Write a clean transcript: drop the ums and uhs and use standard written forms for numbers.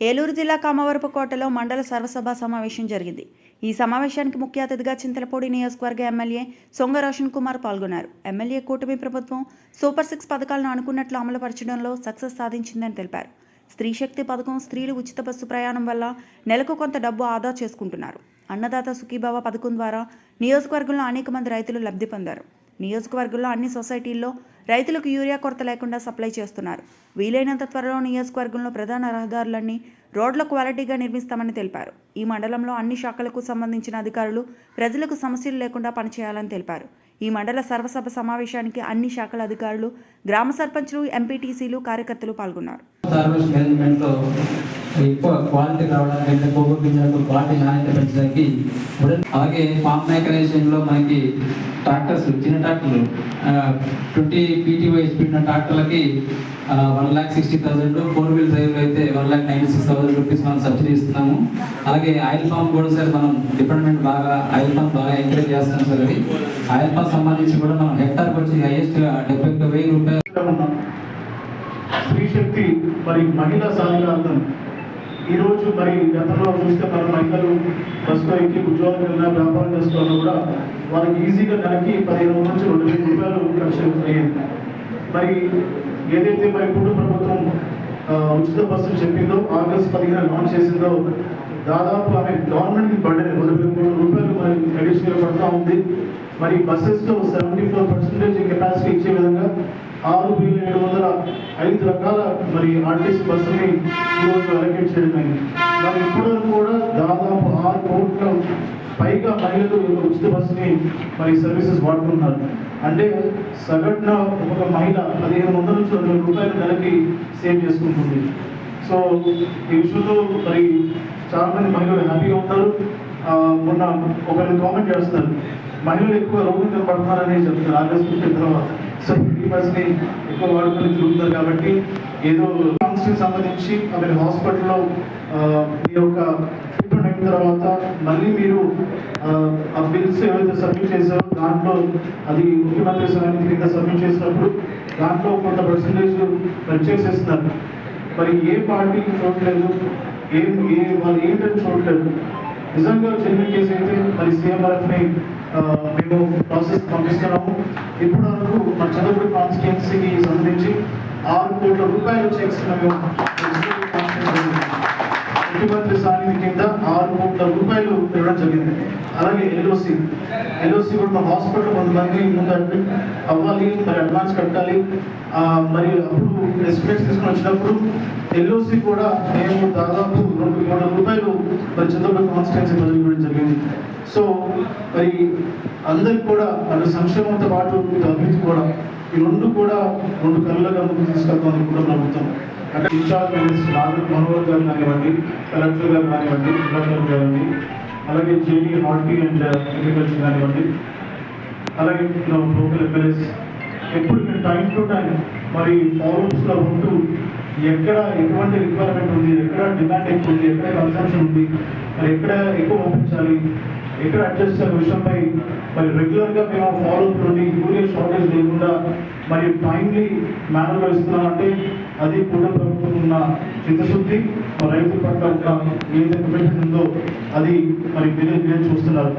ఏలూరు జిల్లా కామవరపుకోటలో మండల సర్వసభ సమావేశం జరిగింది. ఈ సమావేశానికి ముఖ్య అతిథిగా చింతలపూడి నియోజకవర్గ ఎమ్మెల్యే సొంగ రోషన్ కుమార్ పాల్గొన్నారు. ఎమ్మెల్యే కూటమి ప్రభుత్వం సూపర్ 6 పథకాలను అనుకున్నట్లు అమలుపరచడంలో సక్సెస్ సాధించిందని తెలిపారు. స్త్రీ శక్తి పథకం, స్త్రీలు ఉచిత బస్సు ప్రయాణం వల్ల నెలకు కొంత డబ్బు ఆదా చేసుకుంటున్నారు. అన్నదాత సుఖీభావ పథకం ద్వారా నియోజకవర్గంలో అనేక మంది రైతులు లబ్ధి పొందారు. నియోజకవర్గంలో అన్ని సొసైటీల్లో రైతులకు యూరియా కొరత లేకుండా సప్లై చేస్తున్నారు. వీలైనంత త్వరలో నియోజకవర్గంలో ప్రధాన రహదారులన్నీ రోడ్ల క్వాలిటీగా నిర్మిస్తామని తెలిపారు. ఈ మండలంలో అన్ని శాఖలకు సంబంధించిన అధికారులు ప్రజలకు సమస్యలు లేకుండా పనిచేయాలని తెలిపారు. ఈ మండల సర్వసభ సమావేశానికి అన్ని శాఖల అధికారులు, గ్రామ సర్పంచ్లు, ఎంపీటీసీలు, కార్యకర్తలు పాల్గొన్నారు. ఎక్కువ క్వాలిటీ రావడానికి, కొవ్వు గింజలకు క్వాలిటీ నాణ్యత పెంచడానికి, అలాగే ఫామ్ మెకనైజేషన్లో మనకి ట్రాక్టర్స్, చిన్న ట్రాక్టర్లు 20 PTY స్పీడ్ ట్రాక్టర్లకి 1,60,000, 4 వీల్ డ్రైవ్లు అయితే 1,96,000 రూపీస్ మనం సబ్సిడీ ఇస్తున్నాము. అలాగే ఆయిల్ పంప్ కూడా సార్ మనం డిపార్ట్మెంట్ బాగా ఆయిల్ పంప్ బాగా ఎంకరేజ్ చేస్తున్నాం సార్. అది ఆయిల్ పంప్ సంబంధించి కూడా మనం హెక్టార్కి వచ్చి హైయెస్ట్ 71,000 రూపాయలు. స్త్రీ శక్తి మరి మహిళా సాధికారతం ఈరోజు మరి గతంలో చూస్తే మన మహిళలు బస్సులో ఎక్కి ఉద్యోగం వెళ్ళినా, వ్యాపారం చేసుకోవాలన్నా కూడా వాళ్ళకి ఈజీగా నెలకి 15,000 నుంచి 2,000 రూపాయలు ఖర్చు అయ్యేది. మరి ఏదైతే మరి కుటుంబ ప్రభుత్వం ఉచిత బస్సులు చెప్పిందో, ఆగస్టు 15 లాంచ్ చేసిందో, దాదాపు ఆమె గవర్నమెంట్కి పడే 2,000 రూపాయలు మరి అడిషనల్ పడుతూ ఉంది. మరి బస్సెస్లో 74% కెపాసిటీ ఇచ్చే విధంగా 6,705 రకాల మరి ఆర్టీసీ బస్సుని ఈరోజు అలొకేట్ చేయడం అయింది. మరి ఇప్పటివరకు కూడా దాదాపు 6 కోట్ల పైగా మహిళలు ఉచిత బస్సుని మరి సర్వీసెస్ వాడుతున్నారు. అంటే సగటున ఒక మహిళ 1,500 నుంచి 2,000 రూపాయలు నెలకి సేవ్ చేసుకుంటుంది. సో ఈ విషయంలో మరి చాలా మంది మహిళలు హ్యాపీగా ఉంటారు. మొన్న ఒకరిని కామెంట్ చేస్తున్నారు, మహిళలు ఎక్కువ రోడ్డు మీద పడుతున్నారని చెప్తున్నారు. ఆగస్టు 15 తర్వాత సో ఈ బస్ని ఎక్కువ వాడుకొని తిరుగుతారు. కాబట్టి ఏదో కాన్స్కి సంబంధించి మీరు హాస్పిటల్లో మీ యొక్క ట్రీట్మెంట్ అయిన తర్వాత మళ్ళీ మీరు ఆ బిల్స్ ఏవైతే సబ్మిట్ చేశారో దాంట్లో అది ముఖ్యమంత్రి సహాయానికి కింద సబ్మిట్ చేసినప్పుడు దాంట్లో కొంత పర్సంటేజ్ చేసేస్తున్నారు. మరి ఏ పార్టీ చూడలేదు, వాళ్ళు ఏంటని చూడలేదు. నిజంగా జెన్యున్ కేసు అయితే మరి CMRFని మేము ప్రాసెస్ పంపిస్తున్నాము. ఇప్పటి వరకు మన చంద్రపూడి కాన్స్టిట్యున్సీకి సంబంధించి 6 కోట్ల రూపాయలు చెక్స్ మేము ముఖ్యమంత్రి సానిధి కింద 6 కోట్ల రూపాయలు ఇవ్వడం జరిగింది. అలాగే ఎల్ఓసి కూడా మా హాస్పిటల్ కొంతమంది ముందు అడ్మిట్ అవ్వాలి, మరి అడ్వాన్స్ కట్టాలి. మరి అప్పుడు ఎస్టిమేట్స్ తీసుకుని వచ్చినప్పుడు ఎల్ఓసి కూడా మేము దాదాపు 2 కోట్ల రూపాయలు మరి చంద్రపూడి కాన్స్టిట్యున్సీ ప్రజలు ఇవ్వడం జరిగింది. సో మరి అందరికి కూడా అటు సంక్షేమంతో పాటు అభివృద్ధి కూడా ఈ రెండు కళ్ళగా ముందుకు తీసుకెళ్తామని కూడా ప్రభుత్వం. అంటే ఇన్ఛార్జ్ మినిస్టర్ నాగర్ మనోహర్ గారు కానివ్వండి, కలెక్టర్ గారు కానివ్వండి, కలెక్టర్ కానివ్వండి, అలాగే జేడీ హార్టీ అండ్ అగ్రికల్చర్ కానివ్వండి, అలాగే లోకల్ ఎమ్మెల్యేస్ ఎప్పుడు మేము టైం టు టైం మరి ఫాలోఅప్స్లో ఉంటూ ఎక్కడ ఎటువంటి రిక్వైర్మెంట్ ఉంది, ఎక్కడ డిమాండ్ ఎక్కువ ఉంది, ఎక్కడ కన్సంప్షన్ ఉంది, మరి ఎక్కడ ఎక్కువ పంపించాలి, ఎక్కడ అడ్జస్ట్ చేయాలి విషయంపై మరి రెగ్యులర్గా మేము ఫాలోఅప్ నుండి యూరియా షార్టేజ్ లేకుండా మరి టైమ్లీ మేనర్గా ఇస్తున్నామంటే అది కూడా ప్రభుత్వం ఉన్న చిత్తశుద్ధి, రైతుల పట్ల ఏదైతే కమిట్మెంట్ ఉందో అది మరి విలేజ్ చూస్తున్నారు.